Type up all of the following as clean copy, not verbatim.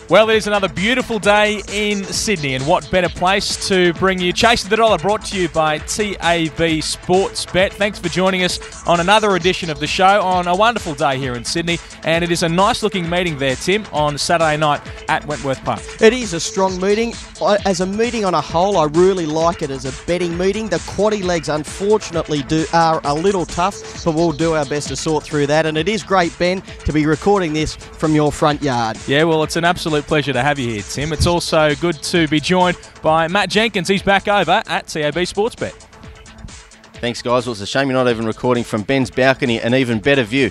Well, it is another beautiful day in Sydney, and what better place to bring you Chasing the Dollar, brought to you by TAB Sportsbet. Thanks for joining us on another edition of the show on a wonderful day here in Sydney, and it is a nice-looking meeting there, Tim, on Saturday night at Wentworth Park. It is a strong meeting. As a meeting on a whole, I really like it as a betting meeting. The quaddie legs, unfortunately, are a little tough, but we'll do our best to sort through that, and it is great, Ben, to be recording this from your front yard. Yeah, well, it's an absolute pleasure to have you here, Tim. It's also good to be joined by Matt Jenkins. He's back over at TAB Sportsbet. Thanks, guys. Well, it's a shame you're not even recording from Ben's balcony, an even better view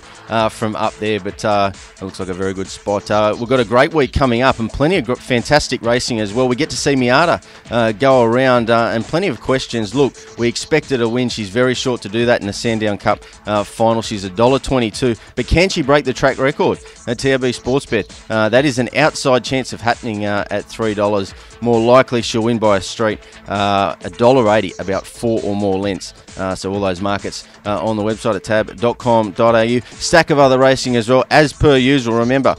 from up there, but it looks like a very good spot. We've got a great week coming up and plenty of fantastic racing as well. We get to see Miata go around and plenty of questions. Look, we expected a win. She's very short to do that in the Sandown Cup final. She's $1.22, but can she break the track record at TAB Sportsbet? That is an outside chance of happening at $3. More likely she'll win by a street, $1.80, about 4 or more lengths. So all those markets on the website at tab.com.au. Stack of other racing as well, as per usual. Remember,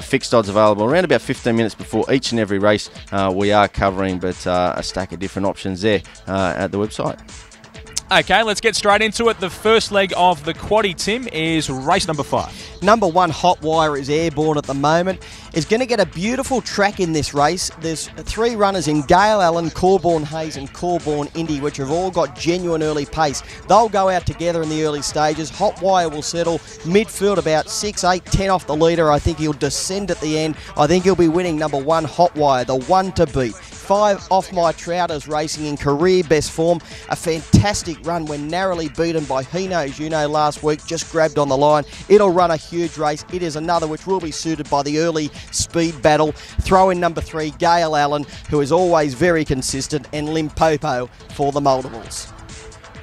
fixed odds available around about 15 minutes before each and every race we are covering, but a stack of different options there at the website. Okay, let's get straight into it. The first leg of the quaddie, Tim, is race number 5. Number 1, Hot Wire, is airborne at the moment. Is going to get a beautiful track in this race. There's 3 runners in Gale Allen, Corborn Hayes and Corborn Indy, which have all got genuine early pace. They'll go out together in the early stages. Hot Wire will settle midfield about 6, 8, 10 off the leader. I think he'll descend at the end. I think he'll be winning number 1, Hot Wire, the one to beat. 5, Off My Trout, is racing in career best form. A fantastic run when narrowly beaten by He Knows You Know last week, just grabbed on the line. It'll run a huge race. It is another which will be suited by the early speed battle. Throw in number 3, Gale Allen, who is always very consistent, and Limpopo for the multiples.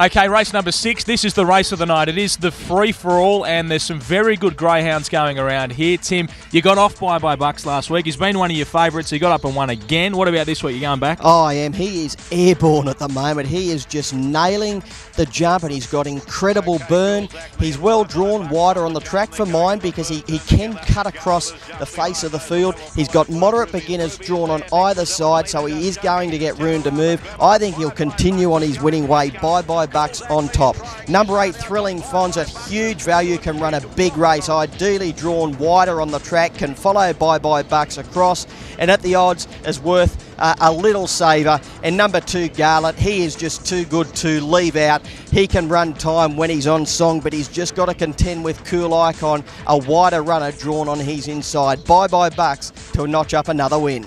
Okay, race number 6. This is the race of the night. It is the free-for-all, and there's some very good greyhounds going around here. Tim, you got off by Bucks last week. He's been one of your favourites. He got up and won again. What about this week? You going back? Oh, I am. He is airborne at the moment. He is just nailing the jump, and he's got incredible burn. He's well drawn wider on the track for mine because he can cut across the face of the field. He's got moderate beginners drawn on either side, so he is going to get room to move. I think he'll continue on his winning way. Bucks on top. Number 8, Thrilling Fonz, at huge value, can run a big race, ideally drawn wider on the track, can follow Bucks across, and at the odds is worth a little saver. And number 2, Garlet, he is just too good to leave out. He can run time when he's on song, but he's just got to contend with Cool Icon, a wider runner drawn on his inside. Bucks to notch up another win.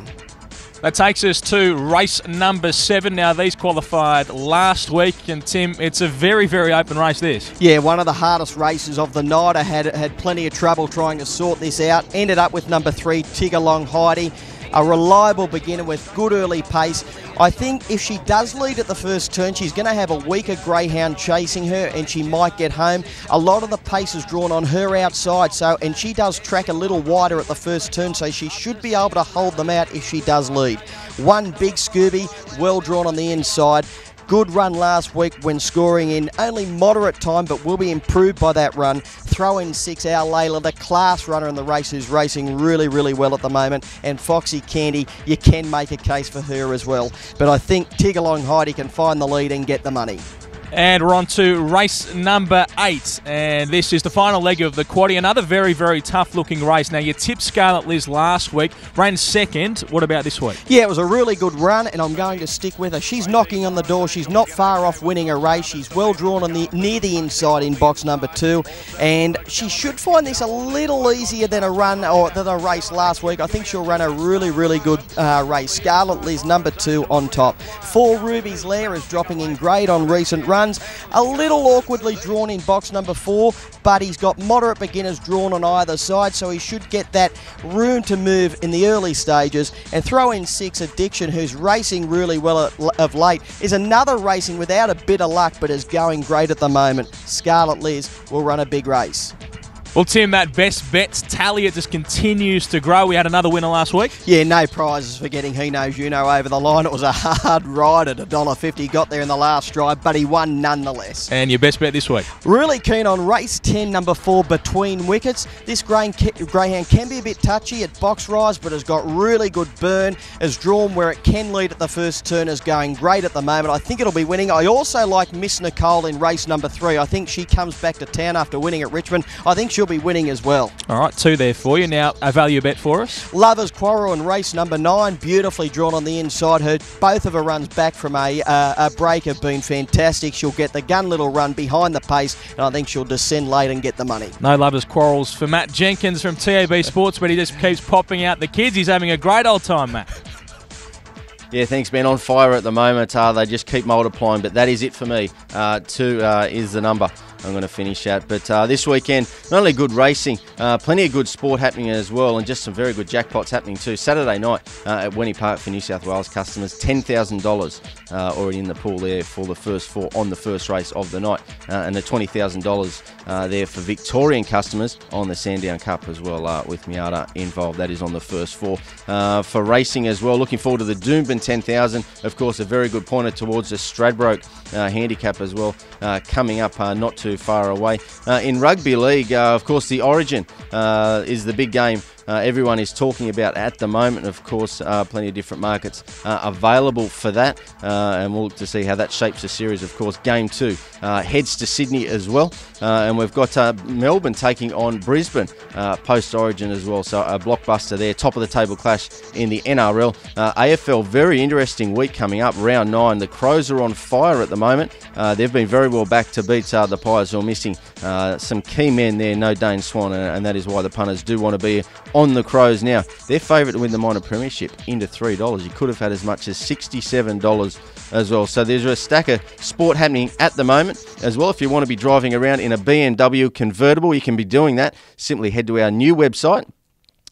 That takes us to race number 7. Now, these qualified last week, and Tim, it's a very, very open race, this. Yeah, one of the hardest races of the night. I had plenty of trouble trying to sort this out. Ended up with number 3, Tiggerlong Heidi. A reliable beginner with good early pace. I think if she does lead at the first turn, she's going to have a weaker greyhound chasing her, and she might get home. A lot of the pace is drawn on her outside, and she does track a little wider at the first turn, so she should be able to hold them out if she does lead. 1, Big Scooby, well drawn on the inside. Good run last week when scoring in only moderate time, but will be improved by that run. Throw in 6, Our Layla, the class runner in the race, who's racing really, really well at the moment. And Foxy Candy, you can make a case for her as well. But I think Tiggerlong Heidi can find the lead and get the money. And we're on to race number 8, and this is the final leg of the quaddie. Another very, very tough-looking race. Now, you tipped Scarlet Liz last week, ran second. What about this week? Yeah, it was a really good run, and I'm going to stick with her. She's knocking on the door. She's not far off winning a race. She's well drawn on near the inside in box number 2, and she should find this a little easier than a race last week. I think she'll run a really, really good race. Scarlet Liz, number 2 on top. 4, Ruby's Lair, is dropping in grade on recent runs. A little awkwardly drawn in box number 4, but he's got moderate beginners drawn on either side, so he should get that room to move in the early stages. And throw in 6, Addiction, who's racing really well of late, is another racing without a bit of luck, but is going great at the moment. Scarlet Liz will run a big race. Well, Tim, that best bets tally, it just continues to grow. We had another winner last week. Yeah, no prizes for getting He Knows You Know over the line. It was a hard ride at $1.50. Got there in the last stride, but he won nonetheless. And your best bet this week? Really keen on race 10, number 4, Between Wickets. This greyhound can be a bit touchy at box rise, but has got really good burn. Has drawn where it can lead at the first turn. Is going great at the moment. I think it'll be winning. I also like Miss Nicole in race number 3. I think she comes back to town after winning at Richmond. I think she'll be winning as well. All right, 2 there for you. Now, a value bet for us? Lovers Quarrel in race number 9, beautifully drawn on the inside. Both of her runs back from a break have been fantastic. She'll get the gun little run behind the pace, and I think she'll descend late and get the money. No lovers quarrels for Matt Jenkins from TAB Sports, but he just keeps popping out the kids. He's having a great old time, Matt. Yeah, thanks, Ben. On fire at the moment. They just keep multiplying, but that is it for me. 2 is the number I'm going to finish at. But this weekend, not only good racing, plenty of good sport happening as well, and just some very good jackpots happening too. Saturday night at Wentworth Park for New South Wales customers, $10,000 already in the pool there for the first 4 on the first race of the night, and the $20,000 there for Victorian customers on the Sandown Cup as well, with Miata involved. That is on the first 4. For racing as well, looking forward to the Doomben 10,000. Of course, a very good pointer towards the Stradbroke handicap as well, coming up not too far away. In rugby league, of course, the Origin is the big game everyone is talking about at the moment. Of course, plenty of different markets available for that, and we'll look to see how that shapes the series. Of course, game 2 heads to Sydney as well, and we've got Melbourne taking on Brisbane post-Origin as well, so a blockbuster there. Top of the table clash in the NRL. AFL, very interesting week coming up, round 9. The Crows are on fire at the moment. They've been very well back to beat the Pies, who are missing some key men there, no Dane Swan, and that is why the punters do want to be on the Crows now. They're favourite to win the minor premiership into $3. You could have had as much as $67 as well. So there's a stack of sport happening at the moment as well. If you want to be driving around in a BMW convertible, you can be doing that. Simply head to our new website,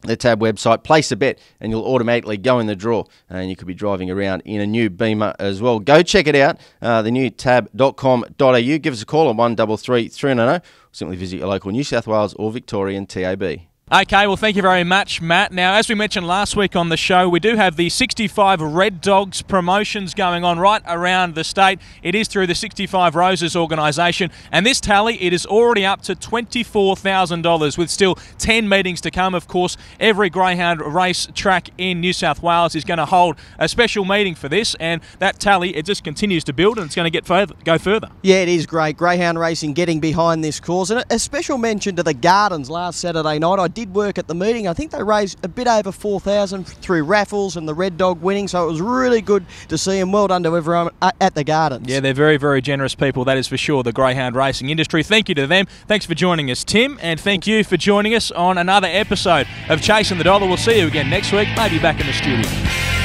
the Tab website, place a bet, and you'll automatically go in the draw, and you could be driving around in a new Beamer as well. Go check it out, the new tab.com.au. Give us a call on 133 300. Simply visit your local New South Wales or Victorian TAB. Okay, well, thank you very much, Matt. Now, as we mentioned last week on the show, we do have the 65 Red Dogs promotions going on right around the state. It is through the 65 Roses organisation, and this tally, it is already up to $24,000 with still 10 meetings to come. Of course, every greyhound race track in New South Wales is going to hold a special meeting for this, and that tally, it just continues to build, and it's going to go further. Yeah, it is great. Greyhound racing getting behind this cause, and a special mention to the Gardens last Saturday night. I did work at the meeting. I think they raised a bit over $4,000 through raffles and the Red Dog winning, so it was really good to see them. Well done to everyone at the Gardens. Yeah, they're very, very generous people, that is for sure, the greyhound racing industry. Thank you to them. Thanks for joining us, Tim, and thank you for joining us on another episode of Chasing the Dollar. We'll see you again next week, maybe back in the studio.